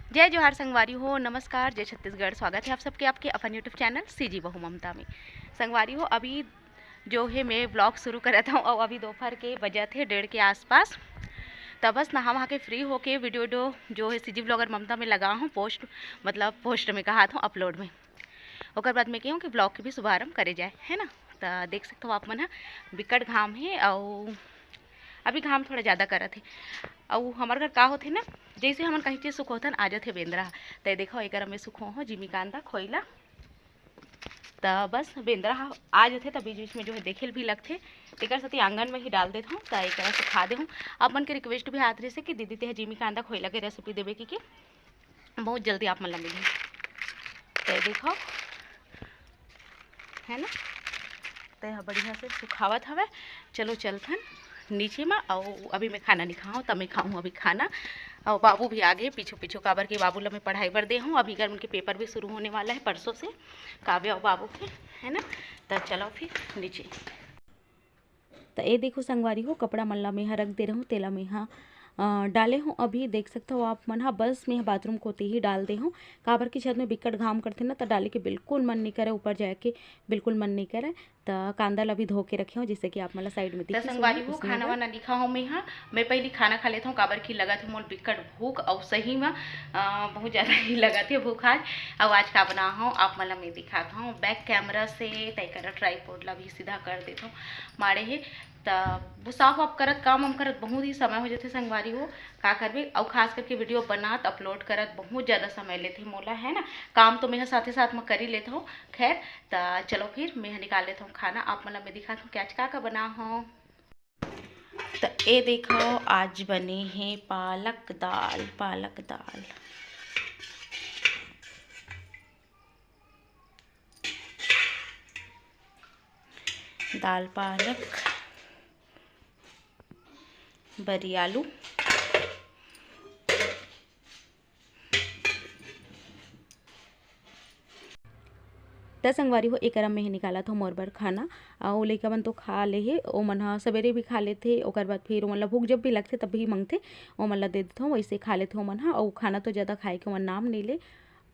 जय जोहार संगवारी हो, नमस्कार, जय छत्तीसगढ़। स्वागत है आप सबके आपके अपन यूट्यूब चैनल सीजी बहू ममता में। संगवारी हो, अभी जो है मैं व्लॉग शुरू कर था और अभी दोपहर के बजे थे 1:30 के आसपास। तब बस नहा वहा के फ्री होके वीडियो जो है सीजी ब्लॉगर ममता में लगा हूँ पोस्ट में कहा था अपलोड में। और बाद में कहूँ कि ब्लॉग के भी शुभारम्भ करे जाए, है ना। तो देख सकते हो आप मन, बिकट घाम है और अभी घाम थोड़ा ज़्यादा करत है। और हमारे घर का होते ना, जैसे हमन कहीं चीज़ सुख होथन आ जाते बेंदरा। तो देखो एक में सुख हो जिमी कांदा खोइला, तो बस बेंदरा आ जाते तो बीच बीच में जो है देखे भी लगते। एक साथ आंगन में ही डाल देता हूँ तो एक से खा दे हूँ। आप मन के रिक्वेस्ट भी आते से कि दीदी ते जिमी कांदा खोइला के रेसिपी देवे की बहुत जल्दी आप मन ला मिली। तो देखो है ना, तो बढ़िया से सुखावत हवे। चलो चलथन नीचे में। और अभी मैं खाना नहीं खाऊँ, तब मैं खाऊँ अभी खाना। और बाबू भी आ गए पीछू पीछू, काबर के बाबू ला मैं पढ़ाई बर दे हूँ। अभी अगर उनके पेपर भी शुरू होने वाला है परसों से, काव्य और बाबू के, है ना। तो चलो फिर नीचे। तो ये देखो संगवारी हो, कपड़ा मल्ला में यहाँ रख दे रहा हूँ, तेला में यहाँ डाले हूँ। अभी देख सकते हो आप मन, हाँ बस मैं बाथरूम को ही डाल दे हूँ। काबर की छत में बिकट घाम करते ना, तो डाले के बिल्कुल मन नहीं करे, ऊपर जाके बिल्कुल मन नहीं करे। तो कांदा ला भी धो के रखे हूँ, जिससे कि आप मतलब साइड में दिखे। संगवारी हो, खाना वाना नहीं खा हूँ मैं यहाँ। मैं पहले खाना खा लेता हूँ, काबर की लगा थे मोल बिकट भूख, और सही में बहुत ज़्यादा ही लगा थे भूख आज। अब आज का बना हूँ आप मतलब मैं दिखाता हूँ बैक कैमरा से। तय कर ट्राईपोड ला भी सीधा कर देता हूँ मारे है। तो वो साफ वाफ करत काम हम करत बहुत ही समय हो जाते संगवारी हो, का करबे। और खास करके वीडियो बनात अपलोड करत बहुत ज़्यादा समय लेते मोला, है ना। काम तो मैं साथ ही साथ में कर ही लेता हूँ। खैर तो चलो फिर मैं निकाल लेता हूँ खाना, आप मतलब मैं दिखाता हूँ क्या आज का बना हूँ। तो ये देखो आज बने हैं पालक दाल। दाल पालक बरी आलू। त संगवारी हो, एक में ही निकाला था मोर बर खाना। और लइका मन तो खा ले हे, ओ मन ह सवेरे भी खा लेथे। ओकर बाद फिर ओ मन ला भूख जब भी लगथे तब भी मांगथे, ओ मन ला दे देथों, वैसे खा लेथे ओ मन ह। और खाना तो ज़्यादा खाए के मन नाम नहीं ले,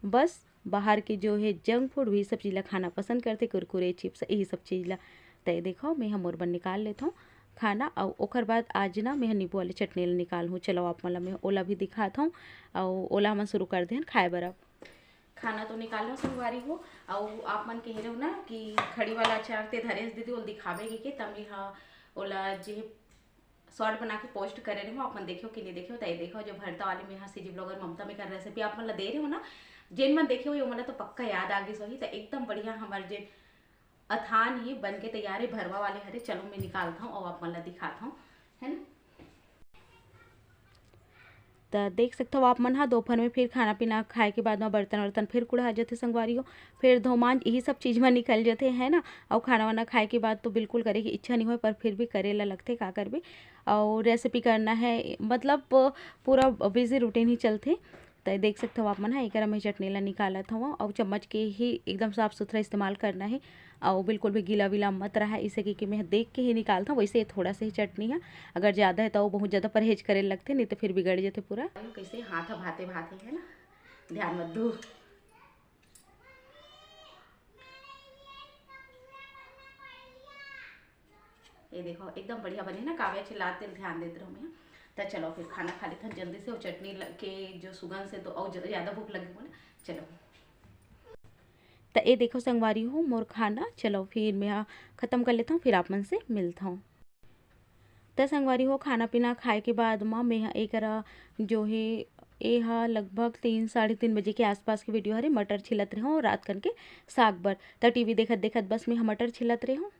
बस बाहर के जो है जंक फूड वही सब चीज़ ला खाना पसंद करते, कुरकुरे चिप्स यही सब चीज़ ला। तो देखो मैं मोर बर निकाल लेता हूँ खाना। और ओकर बाद आज ना मैं नींबू वाले चटनी ला निकाल हूँ। चलो आप मतलब मैं ओला भी दिखाता हूँ, और ओला हमन शुरू कर दें खाए बर। अब खाना तो निकालो संगवारी हो। और आप मन कह रहे हो ना कि खड़ी वाला अचार ते धरेस दीदी ओल दिखावे के तमी हाँ ओला जे शॉर्ट बना के पोस्ट करे रहे हो। आप मन देखो कि नहीं देखो, तो ये देखो जो भरता वाले में यहाँ सीजी ब्लॉगर ममता में कर रेसिपी आप मन ला दे रहे हो ना, जिन मन देखे हो मतलब तो पक्का याद आ गई सही। तो एकदम बढ़िया हमारे जे अथान ही बन के तैयार है भरवा वाले हरे। चलो मैं निकालता हूँ और आप मन ला दिखाता हूँ, है ना। तो देख सकते हो आप मन, हाँ दोपहर में फिर खाना पीना खाए के बाद में बर्तन वर्तन फिर कुड़ा जाते संगवारी हो, फिर धोमान यही सब चीज़ में निकल जाते, है ना। और खाना वाना खाए के बाद तो बिल्कुल करे की इच्छा नहीं हो, पर फिर भी करे ला लगते का कर भी। और रेसिपी करना है मतलब पूरा बिजी रूटीन ही चलते। तो देख सकते हो आप मन, हाँ एक में चटनी ला निकाला था और चम्मच के ही एकदम साफ़ सुथरा इस्तेमाल करना है। और बिल्कुल भी गीला वीला मत रहा है, इसे कि मैं देख के ही निकालता हूँ। वैसे थोड़ा सा ही चटनी है, अगर ज़्यादा है तो वो बहुत ज़्यादा परहेज करे लगते, नहीं तो फिर बिगड़ जाते पूरा। कैसे हाथ भाते भाते, है ना, ध्यान मत दो। ये देखो एकदम बढ़िया बने ना, काव्या चिल्लाते ध्यान देते रहो मैं। तो चलो फिर खाना खा लेते हैं जल्दी से, और चटनी के जो सुगंध से तो और ज़्यादा भूख लगी बोले। चलो तो ये देखो संगवारी हो मोर खाना। चलो फिर मैं ख़त्म कर लेता हूँ, फिर आप मन से मिलता हूँ। तो संगवारी हो, खाना पीना खाए के बाद माँ मैं एक जो है ये हा लगभग 3 साढ़े 3 बजे के आसपास की वीडियो हरे। मटर छिलत रहे हूँ रात कन के साग बर। तो टीवी देखत देखत बस मैं मटर छिलत रहे हूँ,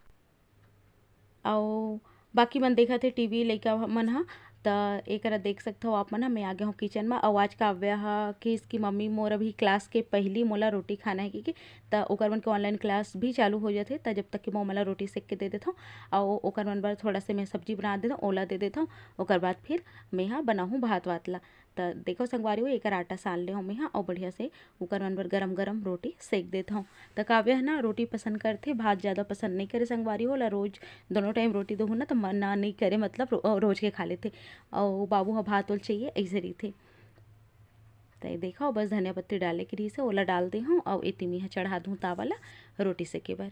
और बाकी मन देखा थे टीवी लइका मन हा। तो एक देख सकते हो आप मन, मैं आ गया हूँ किचन में। और आज काव्या हा कि इसकी मम्मी मोर अभी क्लास के पहली मोला रोटी खाना है कि तो ओकर मन के ऑनलाइन क्लास भी चालू हो जाते। तो जब तक कि मैं मोला रोटी सेक के दे देता हूँ, और ओकर मन बर थोड़ा से मैं सब्जी बना देता हूँ, ओला दे देता हूँ। ओकर बाद फिर मैं यहाँ बनाऊँ भात वात ला। तो देखो संगवारी हो एक आटा सान ले हूँ मैं यहाँ, और बढ़िया से ओकर मन बर गरम गरम रोटी सेक देता हूँ। तो काव्या है ना रोटी पसंद करते, भात ज़्यादा पसंद नहीं करे संगवारी हो ला। रोज़ दोनों टाइम रोटी दो ना तो मन ना नहीं करे, मतलब रोज के खा लेते। और बाबू हाँ भात उल चाहिए ऐसे रही थे। तो ये देखो बस धनिया पत्ती डाले के रही से ओला डाल दी हूँ और इतनी में चढ़ा दूँ तावाला रोटी से के बार।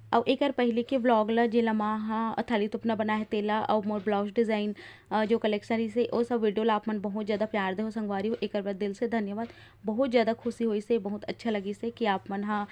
और एक पहले के व्लॉग ला जेला माँ हाँ थाली तुपना बनाए तेला और मोर ब्लाउज डिज़ाइन जो कलेक्शन रही से वो सब वीडियो ला आप मन बहुत ज़्यादा प्यार दे हो संगवारी हो। एक बार दिल से धन्यवाद। बहुत ज़्यादा खुशी हुई से, बहुत अच्छा लगी से कि आप मन हाँ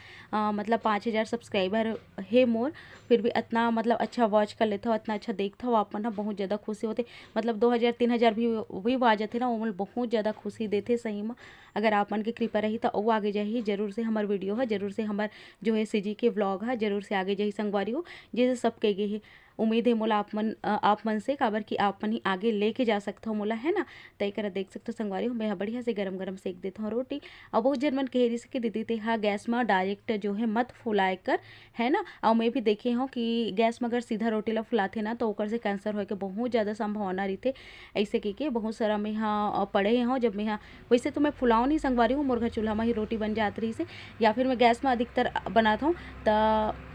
मतलब 5000 सब्सक्राइबर है मोर, फिर भी इतना मतलब अच्छा वॉच कर लेते हो, इतना अच्छा देखते हो आप मन हाँ, बहुत ज़्यादा खुशी होते। मतलब 2000-3000 भी आ जाते ना, वो बहुत ज़्यादा खुशी देते सही में। अगर आप मन की कृपा रही तो वो आगे जाही जरूर से हमार वीडियो है, जरूर से हमार जो है सीजी के व्लॉग है जरूर से आगे जाही संगवारी हो। जैसे सब कह गए है उम्मीद है मोला आप मन से काबर कि आप मन ही आगे लेके जा सकते हो मोला, है ना। तय कर देख सकते हो संगवारी हो। मैं बढ़िया से गरम गरम सेक देता हूँ रोटी। और बहुत जन मन कह रही से कि दीदी ते हाँ गैस में डायरेक्ट जो है मत फुलाए कर, है ना। और मैं भी देखे हूँ कि गैस में अगर सीधा रोटी ला फुलाते ना तो ओकर से कैंसर होए के बहुत ज़्यादा संभावना रही थे। ऐसे के बहुत सारा मैं यहाँ पढ़े हूँ। जब मैं यहाँ वैसे तो मैं फुलाऊँ नहीं संगवारी हूँ, मोर घर चूल्हा में ही रोटी बन जाती रही से, या फिर मैं गैस में अधिकतर बनाता हूँ तो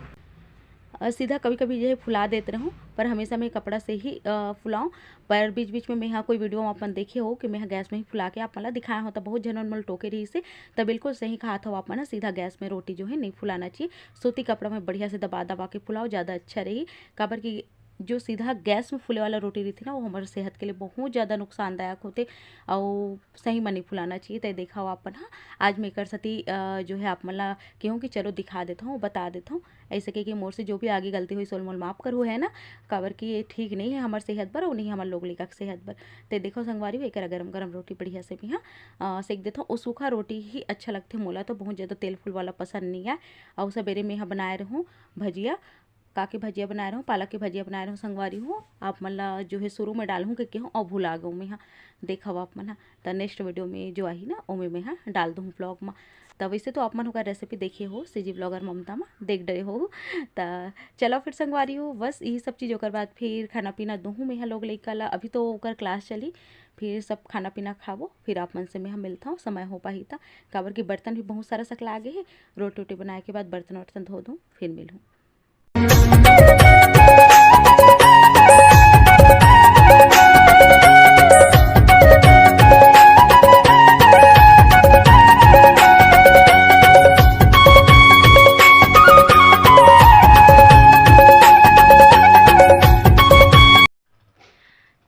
सीधा कभी कभी जो है फुला देते रहूँ, पर हमेशा मैं कपड़ा से ही फुलाऊँ। पर बीच बीच में मैं यहाँ कोई वीडियो में अपन देखे हो कि मैं गैस में ही फुला के आप मतलब दिखाया हो, तो बहुत जनरल मल टोके रही से तब बिल्कुल सही कहा था आप ना, सीधा गैस में रोटी जो है नहीं फुलाना चाहिए। सूती कपड़ा में बढ़िया से दबा दबा के फुलाओ, ज़्यादा अच्छा रही। काबर की जो सीधा गैस में फूले वाला रोटी रही थी ना वो हमारे सेहत के लिए बहुत ज़्यादा नुकसानदायक होते और सही में नहीं फुलाना चाहिए। तो देखा हो अपन हाँ आज मैं कर सती जो है आप मला क्यों कि चलो दिखा देता हूँ, बता देता हूँ। ऐसे कि मोर से जो भी आगे गलती हुई सोल मोल माफ़ करो, है ना। काबर कि ये ठीक नहीं है हमारे सेहत पर और नहीं हमारे लोग लेकर सेहत पर। तो देखो संगवारी एक गरम गरम रोटी बढ़िया से भी हाँ सेक देता हूँ। और सूखा रोटी ही अच्छा लगते मोला, तो बहुत ज़्यादा तेल फूल वाला पसंद नहीं है। और सवेरे में यहाँ बनाए रहूँ भजिया, काके भजिया बना रहा हूँ, पालक की भजिया बना रहा हूँ संगवारी हूँ। आप मतलब जो है शुरू में डालूँ कि हूँ और भुला गऊँ मैं हाँ, देखा आप मन हाँ। तो नेक्स्ट वीडियो में जो आई ना ओमे में हाँ डाल दूँ ब्लॉग में। तो वैसे तो आप मन होगा रेसिपी देखिए हो सीजी ब्लॉगर ममता में देख डरे हो। तो चलो फिर संगवारी हो बस यही सब चीज़ होकर बाद फिर खाना पीना दूँ मैं लोग लेकर ला। अभी तो ओकर क्लास चली, फिर सब खाना पीना खावो, फिर आप मन से मैं मिलता हूँ समय हो पाही था। काबर की बर्तन भी बहुत सारा सकला आगे है, रोटी वोटी बनाए के बाद बर्तन वर्तन धो दूँ फिर मिलूँ।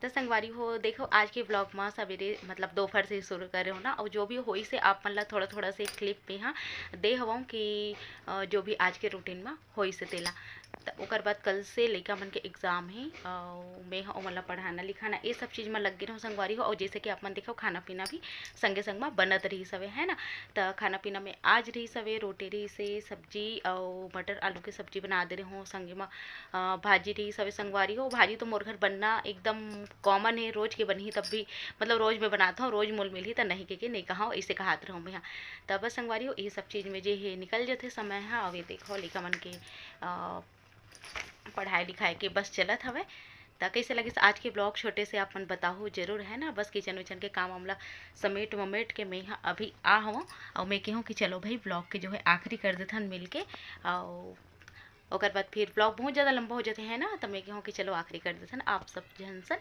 तो संगवारी हो देखो आज के ब्लॉग में सवेरे मतलब दोपहर से शुरू करे हो ना, और जो भी होई से आप मतलब थोड़ा थोड़ा से क्लिप में हाँ दे हवों कि जो भी आज के रूटीन में होई से तेला। तो ओकर बाद कल से लइका मन के एग्जाम है, मैं हाँ मतलब पढ़ाना लिखाना ये सब चीज़ में लग गई रहूँ संगवारी हो। और जैसे कि आप मन देखो खाना पीना भी संगे संग में बनत रही सवे, है ना। तो खाना पीना में आज रही सवे रोटी रही से सब्जी और मटर आलू की सब्जी बना दे रही हूँ, संगे में भाजी रही सवे संगवारी हो। भाजी तो मोर घर बनना एकदम कॉमन है, रोज के बनी तब भी मतलब रोज मैं बनाता हूँ, रोज मोल मिली तो नहीं के नहीं कहा इसे कहात रहूँ मैं हाँ। तब बस संगवारी हो ये सब चीज़ में जे है निकल जाते समय हाँ। अभी देखो लिखा मन के पढ़ाई लिखाई के बस चलत हवे। तो कैसे लगे आज के ब्लॉग छोटे से आप मन बताओ जरूर, है ना। बस किचन विचन के काम हमला समेट वमेट के मैं यहाँ अभी आ हूँ और मैं कहूँ कि चलो भाई ब्लॉग के जो है आखिरी कर देते हैं मिल के। और ओकर बाद फिर ब्लॉग बहुत ज़्यादा लंबा हो जाते हैं ना, तो मैं कहूँ कि चलो आखिरी कर देते हैं आप सब जन सन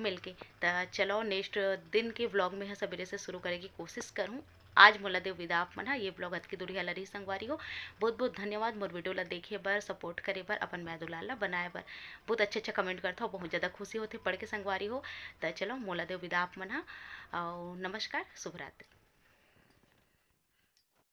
मिल के। तो चलो नेक्स्ट दिन के ब्लॉग में सवेरे से शुरू करे की कोशिश करूँ। आज मोला देव विदा आप मन ये ब्लॉग अत की दूरिया लरी संगवारी हो। बहुत बहुत धन्यवाद मोर वीडियो ला देखे बर, सपोर्ट करे बर, अपन मैदुलाल ला बनाए बर। बहुत अच्छा कमेंट करता हो, बहुत ज़्यादा खुशी होती पढ़ के संगवारी हो। तो चलो मोला देव विदा आप मन और नमस्कार, शुभ रात्रि।